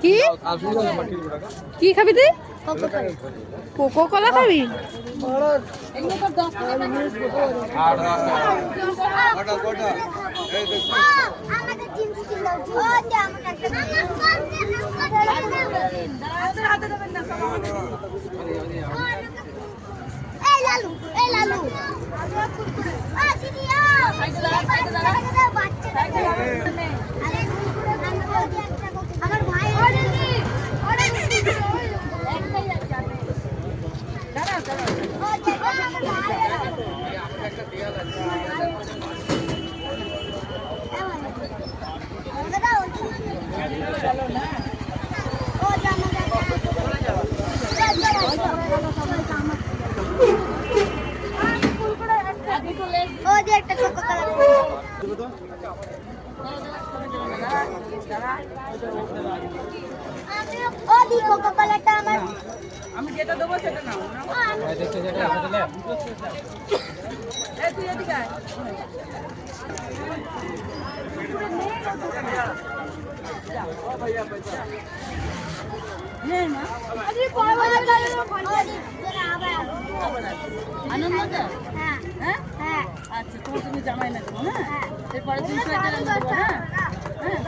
কি কি খাবি তুই? কোকো কোলা খাবি? আমি যেটা দেবো সেটা নাও। তুই এদিকে আয়। আনন্দ হ্যাঁ হ্যাঁ আচ্ছা তুমি জামাই না দেবো হ্যাঁ এরপরে 200 টাকা দেবো হ্যাঁ হ্যাঁ